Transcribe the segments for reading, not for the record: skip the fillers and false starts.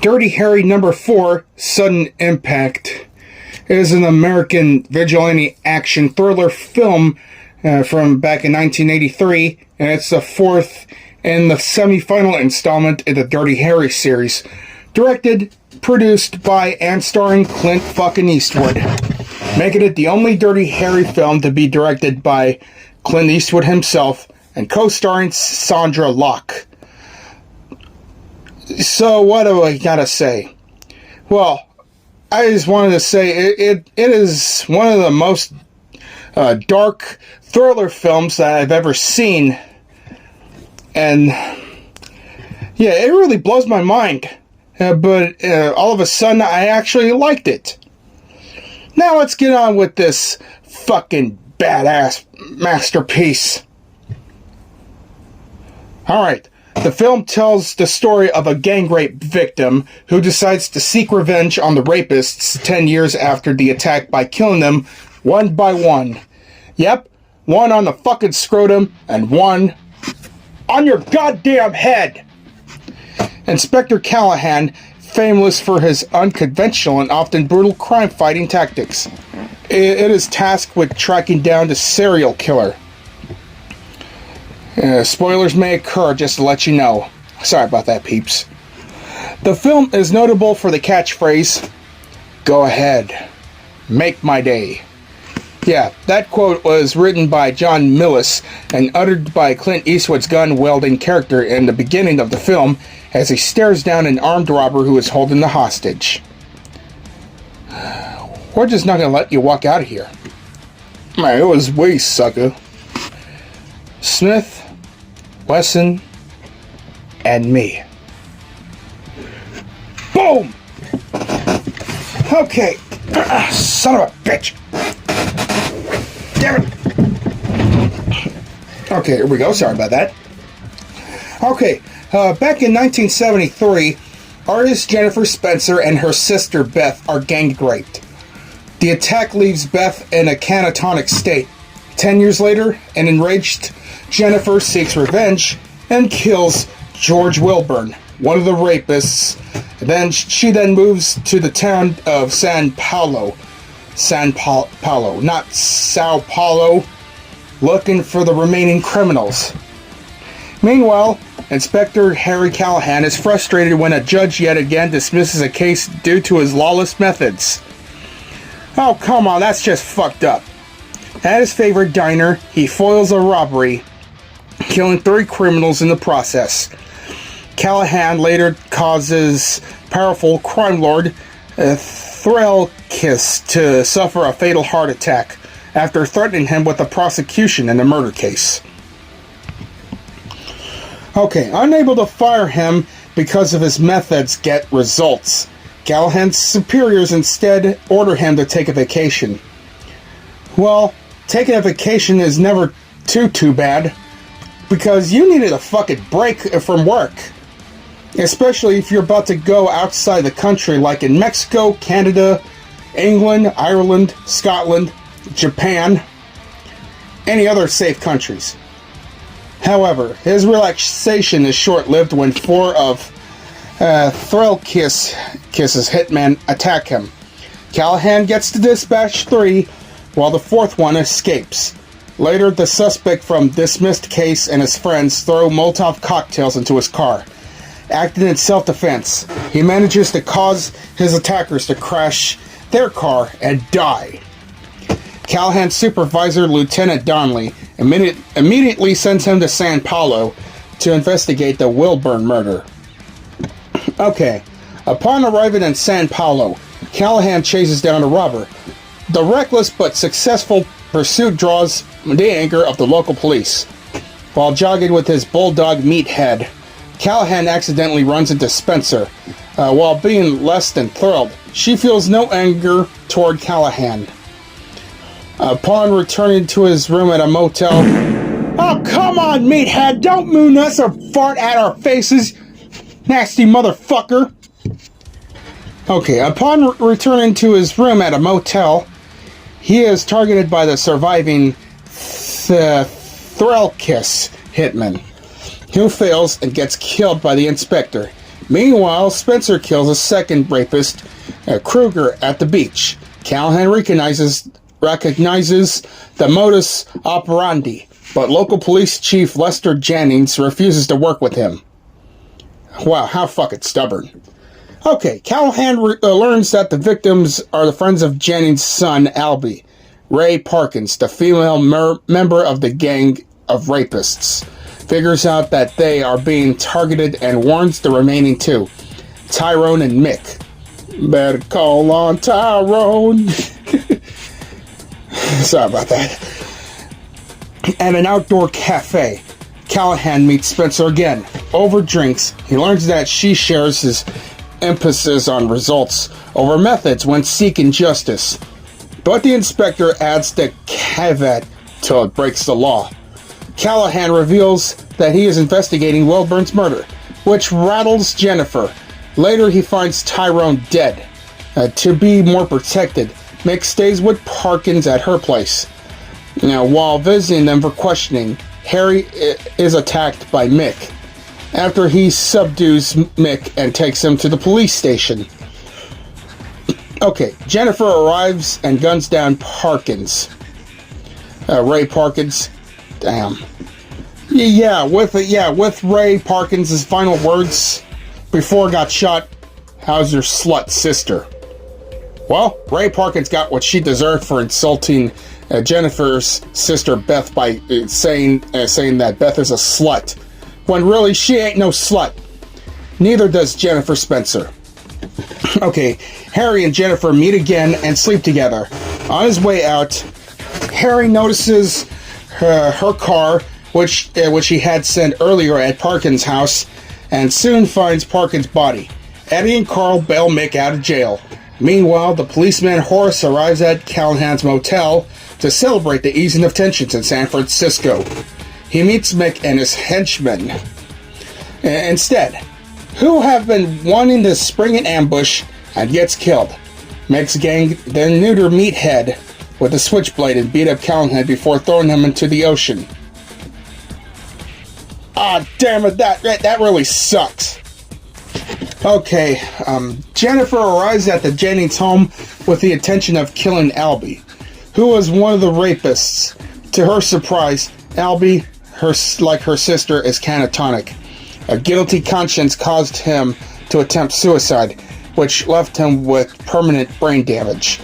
Dirty Harry number 4, Sudden Impact, is an American vigilante action thriller film from back in 1983, and it's the fourth in the semi-final installment in the Dirty Harry series. Directed, produced by, and starring Clint fucking Eastwood, making it the only Dirty Harry film to be directed by Clint Eastwood himself and co-starring Sandra Locke. So what do I gotta say? Well, I just wanted to say it is one of the most dark thriller films that I've ever seen, and yeah, it really blows my mind. But all of a sudden, I actually liked it. Now let's get on with this fucking badass masterpiece. Alright. The film tells the story of a gang rape victim who decides to seek revenge on the rapists 10 years after the attack by killing them one by one. Yep, one on the fucking scrotum and one on your goddamn head. Inspector Callahan, famous for his unconventional and often brutal crime-fighting tactics, it is tasked with tracking down the serial killer. Spoilers may occur, just to let you know. Sorry about that, peeps. The film is notable for the catchphrase, "Go ahead, make my day." Yeah, that quote was written by John Millis and uttered by Clint Eastwood's gun-wielding character in the beginning of the film as he stares down an armed robber who is holding the hostage. We're just not gonna let you walk out of here. Man, it was we, sucker. Smith, Wesson, and me. Boom! Okay. Son of a bitch! Damn it! Okay, here we go. Sorry about that. Okay, back in 1973, artist Jennifer Spencer and her sister Beth are gang raped. The attack leaves Beth in a catatonic state. 10 years later, an enraged Jennifer seeks revenge and kills George Wilburn, one of the rapists. She then moves to the town of San Paulo, not Sao Paulo, looking for the remaining criminals. Meanwhile, Inspector Harry Callahan is frustrated when a judge yet again dismisses a case due to his lawless methods. Oh, come on, that's just fucked up. At his favorite diner, he foils a robbery, killing 3 criminals in the process. Callahan later causes powerful crime lord Threlkiss to suffer a fatal heart attack after threatening him with a prosecution in the murder case. Okay, unable to fire him because of his methods get results. Callahan's superiors instead order him to take a vacation. Well, taking a vacation is never too bad, because you needed a fucking break from work. Especially if you're about to go outside the country, like in Mexico, Canada, England, Ireland, Scotland, Japan, any other safe countries. However, his relaxation is short-lived when 4 of Threlkiss's hitmen attack him. Callahan gets to dispatch 3, while the 4th one escapes. Later, the suspect from dismissed case and his friends throw Molotov cocktails into his car. Acting in self-defense, he manages to cause his attackers to crash their car and die. Callahan's supervisor, Lieutenant Donnelly, immediately sends him to San Paulo to investigate the Wilburn murder. Okay, upon arriving in San Paulo, Callahan chases down a robber. The reckless but successful pursuit draws the anger of the local police. While jogging with his bulldog Meathead, Callahan accidentally runs into Spencer. While being less than thrilled, she feels no anger toward Callahan. Upon returning to his room at a motel... Oh, come on, Meathead! Don't moon us or fart at our faces! Nasty motherfucker! Okay, upon returning to his room at a motel, he is targeted by the surviving Threlkiss hitman, who fails and gets killed by the inspector. Meanwhile, Spencer kills a second rapist, Kruger, at the beach. Callahan recognizes the modus operandi, but local police chief Lester Jennings refuses to work with him. Wow, how fucking stubborn. Okay, Callahan learns that the victims are the friends of Jennings' son, Albie, Ray Parkins, the female member of the gang of rapists. Figures out that they are being targeted and warns the remaining two, Tyrone and Mick. Better call on Tyrone. Sorry about that. At an outdoor cafe, Callahan meets Spencer again. Over drinks, he learns that she shares his emphasis on results over methods when seeking justice. But the inspector adds the caveat till it breaks the law. Callahan reveals that he is investigating Wilburn's murder, which rattles Jennifer. Later, he finds Tyrone dead. To be more protected, Mick stays with Parkins at her place. Now, while visiting them for questioning, Harry is attacked by Mick. After he subdues Mick and takes him to the police station. Okay, Jennifer arrives and guns down Parkins. Ray Parkins. Damn. With Ray Parkins' final words before it got shot, "How's your slut sister?" Well, Ray Parkins got what she deserved for insulting Jennifer's sister Beth by saying that Beth is a slut, when really she ain't no slut. Neither does Jennifer Spencer. Okay, Harry and Jennifer meet again and sleep together. On his way out, Harry notices her car, which he had sent earlier at Parkins' house, and soon finds Parkins' body. Eddie and Carl bail Mick out of jail. Meanwhile, the policeman Horace arrives at Callahan's motel to celebrate the easing of tensions in San Francisco. He meets Mick and his henchmen. Instead, who have been wanting to spring an ambush and gets killed. Mick's gang then neuter Meathead with a switchblade and beat up Callahan before throwing him into the ocean. Ah, damn it, that really sucks. Okay, Jennifer arrives at the Jennings home with the intention of killing Albie, who was one of the rapists. To her surprise, Albie, like her sister, is catatonic. A guilty conscience caused him to attempt suicide, which left him with permanent brain damage.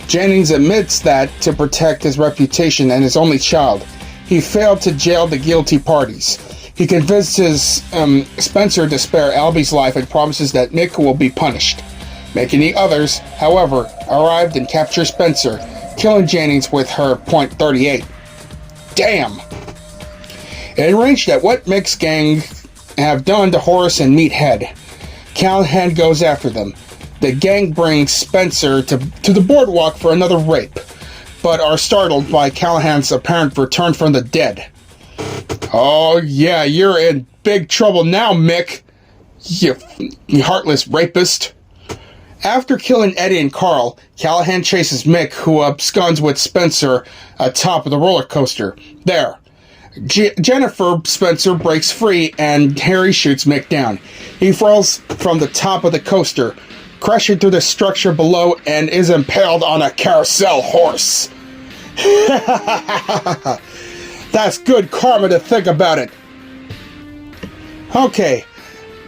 Jennings admits that to protect his reputation and his only child, he failed to jail the guilty parties. He convinces Spencer to spare Albie's life and promises that Mick will be punished. Mick and the others, however, arrived and capture Spencer, killing Jennings with her .38. Damn! Enraged at what Mick's gang have done to Horace and Meathead, Callahan goes after them. The gang brings Spencer to the boardwalk for another rape, but are startled by Callahan's apparent return from the dead. Oh yeah, you're in big trouble now, Mick, you heartless rapist. After killing Eddie and Carl, Callahan chases Mick, who absconds with Spencer atop of the roller coaster. There. Jennifer Spencer breaks free and Harry shoots Mick down. He falls from the top of the coaster, crashing through the structure below, and is impaled on a carousel horse. That's good karma to think about it. Okay,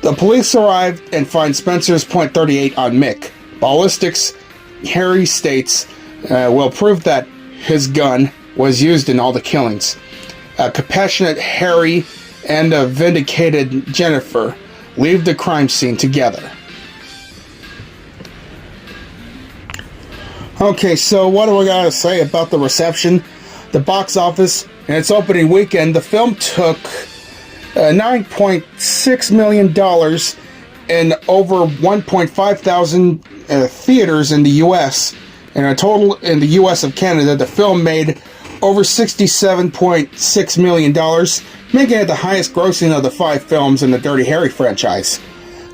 the police arrive and find Spencer's .38 on Mick. Ballistics, Harry states, will prove that his gun was used in all the killings. A compassionate Harry and a vindicated Jennifer leave the crime scene together. Okay, so what do we gotta say about the reception? The box office, in its opening weekend, the film took $9.6 million in over 1.5 thousand theaters in the U.S. In a total in the U.S. of Canada, the film made over $67.6 million, making it the highest grossing of the 5 films in the Dirty Harry franchise.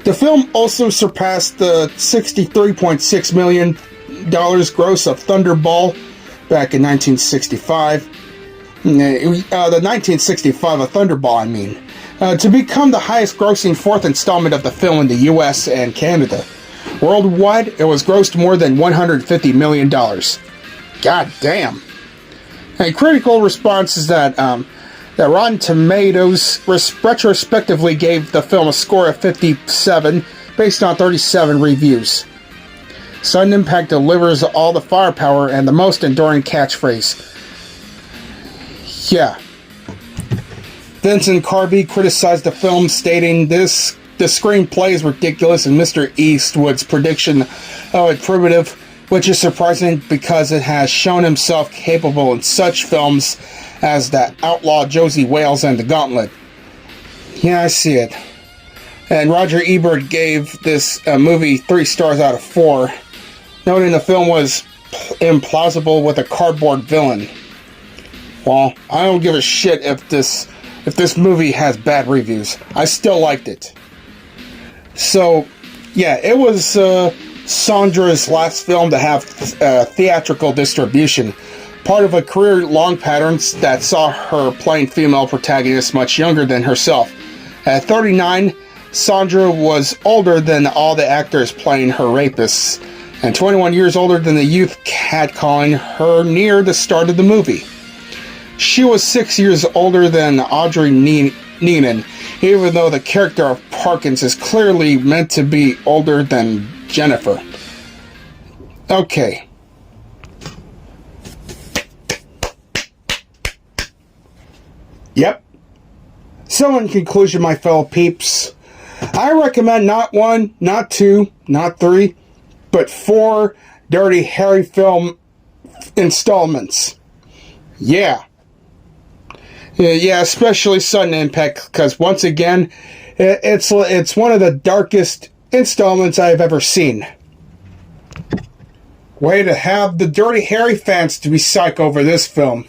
The film also surpassed the $63.6 million gross of Thunderball back in 1965. The 1965 of Thunderball, I mean. to become the highest grossing fourth installment of the film in the US and Canada. Worldwide, it was grossed more than $150 million. God damn. And critical response is that Rotten Tomatoes retrospectively gave the film a score of 57 based on 37 reviews. Sudden Impact delivers all the firepower and the most enduring catchphrase. Yeah. Vincent Carvey criticized the film, stating the screenplay is ridiculous and Mr. Eastwood's prediction of it primitive, which is surprising because it has shown himself capable in such films as The Outlaw Josie Wales and The Gauntlet. Yeah, I see it. And Roger Ebert gave this movie 3 stars out of 4, noting the film was implausible with a cardboard villain. Well, I don't give a shit if this movie has bad reviews. I still liked it. So, yeah, it was Sandra's last film to have theatrical distribution, part of a career-long pattern that saw her playing female protagonists much younger than herself. At 39, Sandra was older than all the actors playing her rapists, and 21 years older than the youth catcalling her near the start of the movie. She was 6 years older than Audrey Neiman, even though the character of Parkins is clearly meant to be older than Jennifer. Okay. Yep. So in conclusion, my fellow peeps, I recommend not 1, not 2, not 3, but 4 Dirty Harry film installments. Yeah. Yeah, especially Sudden Impact, because once again, it's one of the darkest installments I've ever seen. Way to have the Dirty Harry fans to be psyched over this film.